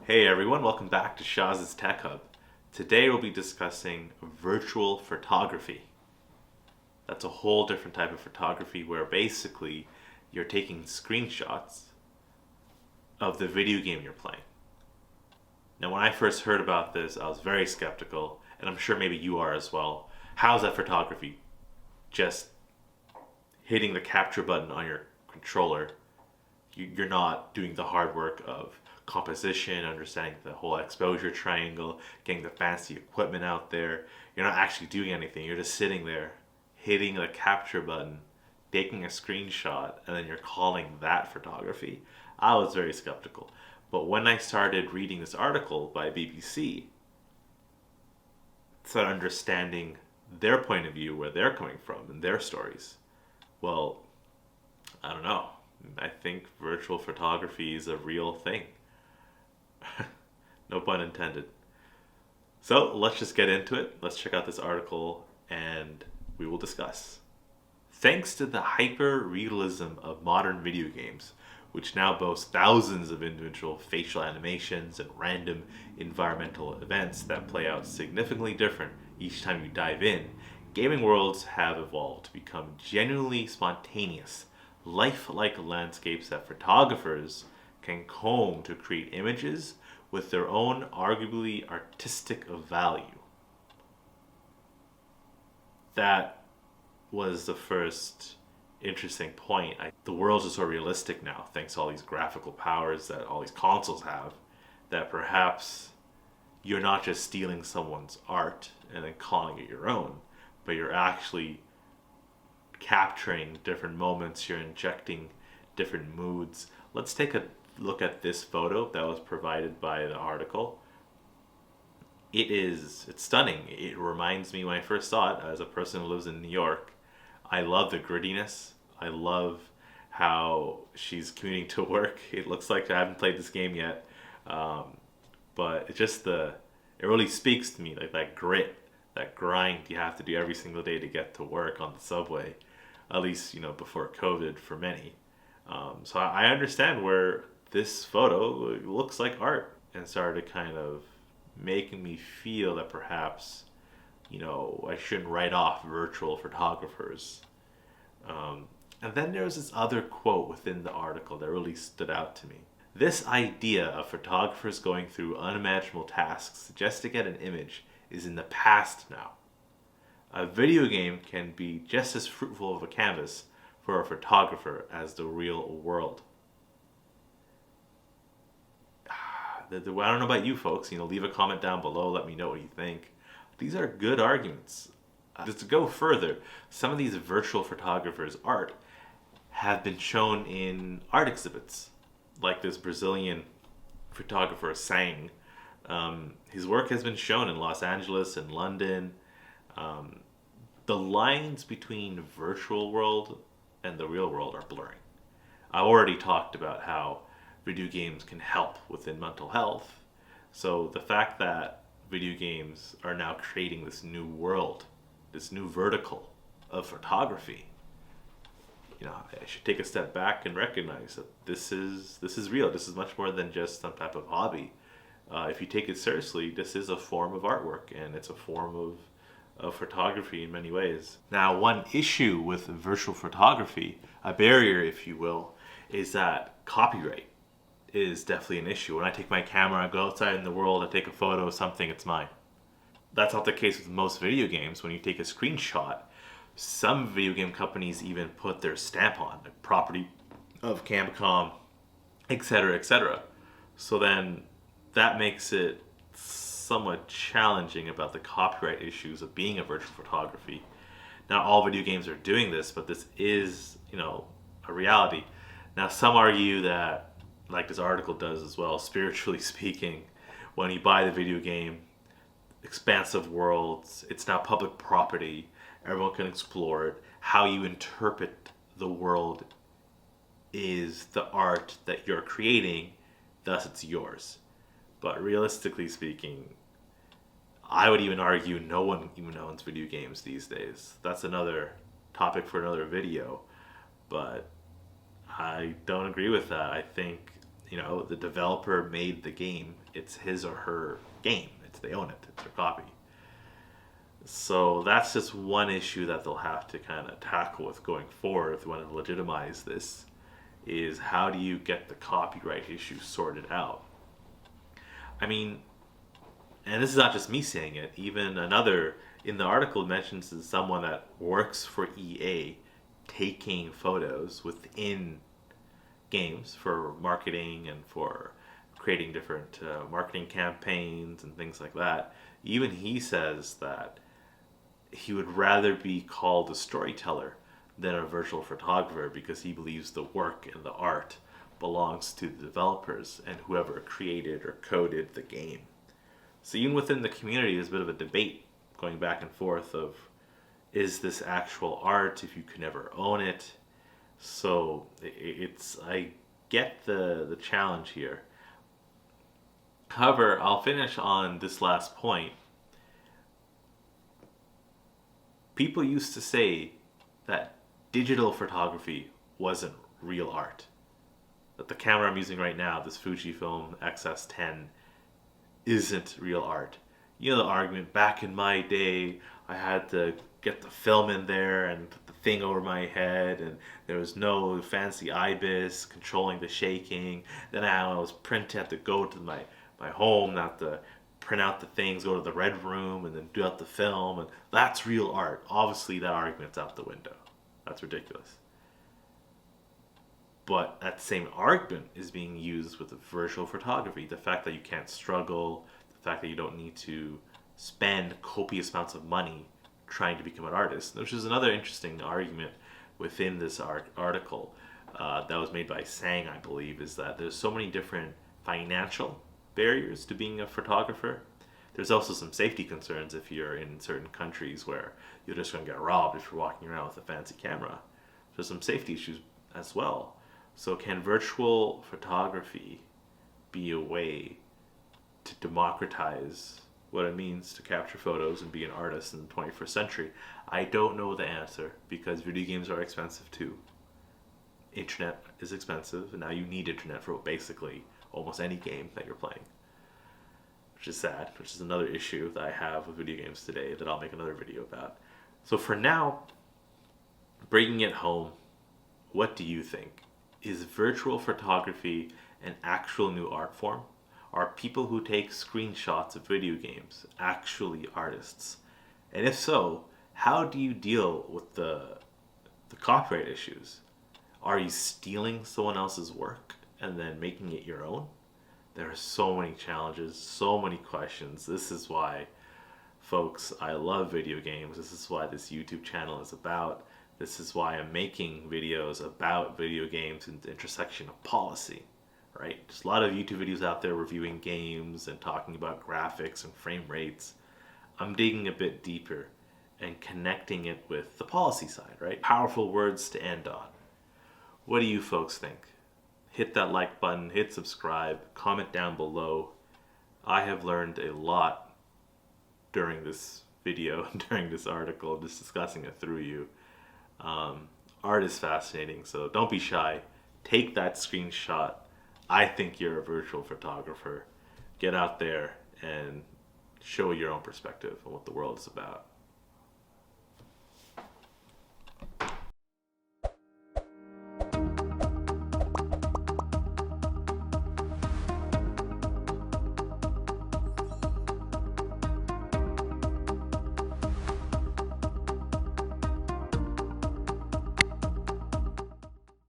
Hey everyone, welcome back to Shaz's Tech Hub. Today we'll be discussing virtual photography. That's a whole different type of photography where basically you're taking screenshots of the video game you're playing. Now, when I first heard about this, I was very skeptical, and I'm sure maybe you are as well. How's that photography? Just hitting the capture button on your controller. You're not doing the hard work of composition, understanding the whole exposure triangle, getting the fancy equipment out there. You're not actually doing anything. You're just sitting there, hitting the capture button, taking a screenshot, and then you're calling that photography. I was very skeptical. But when I started reading this article by BBC, started understanding their point of view, where they're coming from, and their stories. Well, I don't know. I think virtual photography is a real thing. No pun intended. So let's just get into it. Let's check out this article and we will discuss. Thanks to the hyper-realism of modern video games, which now boast thousands of individual facial animations and random environmental events that play out significantly different each time you dive in, gaming worlds have evolved to become genuinely spontaneous, lifelike landscapes that photographers can comb to create images with their own arguably artistic value. That was the first interesting point. The world's just so realistic now, thanks to all these graphical powers that all these consoles have, that perhaps you're not just stealing someone's art and then calling it your own, but you're actually capturing different moments, you're injecting different moods. Let's take a look at this photo that was provided by the article. It's stunning. It reminds me, when I first saw it, as a person who lives in New York, I love the grittiness. I love how she's commuting to work. It looks like, I haven't played this game yet, but it really speaks to me, like that grit, that grind you have to do every single day to get to work on the subway, at least, before COVID for many. So I understand where this photo looks like art, and started kind of making me feel that perhaps, I shouldn't write off virtual photographers. And then there's this other quote within the article that really stood out to me. This idea of photographers going through unimaginable tasks just to get an image is in the past now. A video game can be just as fruitful of a canvas for a photographer as the real world. I don't know about you folks, leave a comment down below, let me know what you think. These are good arguments. Just to go further, some of these virtual photographers' art have been shown in art exhibits, like this Brazilian photographer Sang. His work has been shown in Los Angeles and London. The lines between virtual world and the real world are blurring. I already talked about how video games can help within mental health. So the fact that video games are now creating this new world, this new vertical of photography, I should take a step back and recognize that this is real. This is much more than just some type of hobby. If you take it seriously, this is a form of artwork, and it's a form of photography in many ways. Now, one issue with virtual photography, a barrier if you will, is that copyright is definitely an issue. When I take my camera, I go outside in the world, I take a photo of something, it's mine. That's not the case with most video games. When you take a screenshot, some video game companies even put their stamp on, like property of Capcom, etc., etc. So then that makes it somewhat challenging about the copyright issues of being a virtual photography. Not all video games are doing this, but this is, a reality. Now, some argue that, like this article does as well, spiritually speaking, when you buy the video game, expansive worlds, it's now public property, everyone can explore it. How you interpret the world is the art that you're creating, thus it's yours. But realistically speaking, I would even argue no one even owns video games these days. That's another topic for another video, but I don't agree with that. I think The developer made the game. It's his or her game. They own it. It's their copy. So that's just one issue that they'll have to kind of tackle with going forward if they want to legitimize this, is how do you get the copyright issue sorted out? I mean, and this is not just me saying it, even another, in the article mentions someone that works for EA taking photos within games for marketing and for creating different marketing campaigns and things like that. Even he says that he would rather be called a storyteller than a virtual photographer, because he believes the work and the art belongs to the developers and whoever created or coded the game. So even within the community, there's a bit of a debate going back and forth of, is this actual art if you can never own it? So I get the challenge here. However, I'll finish on this last point. People used to say that digital photography wasn't real art. That the camera I'm using right now, this Fujifilm X-S10, isn't real art. The argument, back in my day, I had to get the film in there and put the thing over my head, and there was no fancy IBIS controlling the shaking. Then I was had to go to my home, not to print out the things, go to the red room, and then do out the film, and that's real art. Obviously, that argument's out the window. That's ridiculous. But that same argument is being used with virtual photography. The fact that you can't struggle, the fact that you don't need to spend copious amounts of money trying to become an artist, which is another interesting argument within this article that was made by Sang, I believe, is that there's so many different financial barriers to being a photographer. There's also some safety concerns if you're in certain countries where you're just going to get robbed if you're walking around with a fancy camera. There's some safety issues as well. So can virtual photography be a way to democratize what it means to capture photos and be an artist in the 21st century? I don't know the answer, because video games are expensive too. Internet is expensive, and now you need internet for basically almost any game that you're playing, which is sad, which is another issue that I have with video games today that I'll make another video about. So for now, bringing it home, what do you think? Is virtual photography an actual new art form? Are people who take screenshots of video games actually artists? And if so, how do you deal with the copyright issues? Are you stealing someone else's work and then making it your own? There are so many challenges, so many questions. This is why, folks, I love video games. This is why this YouTube channel is about. This is why I'm making videos about video games and the intersection of policy, right? There's a lot of YouTube videos out there reviewing games and talking about graphics and frame rates. I'm digging a bit deeper and connecting it with the policy side, right? Powerful words to end on. What do you folks think? Hit that like button, hit subscribe, comment down below. I have learned a lot during this video, during this article, just discussing it through you. Art is fascinating, so don't be shy. Take that screenshot. I think you're a virtual photographer. Get out there and show your own perspective on what the world is about.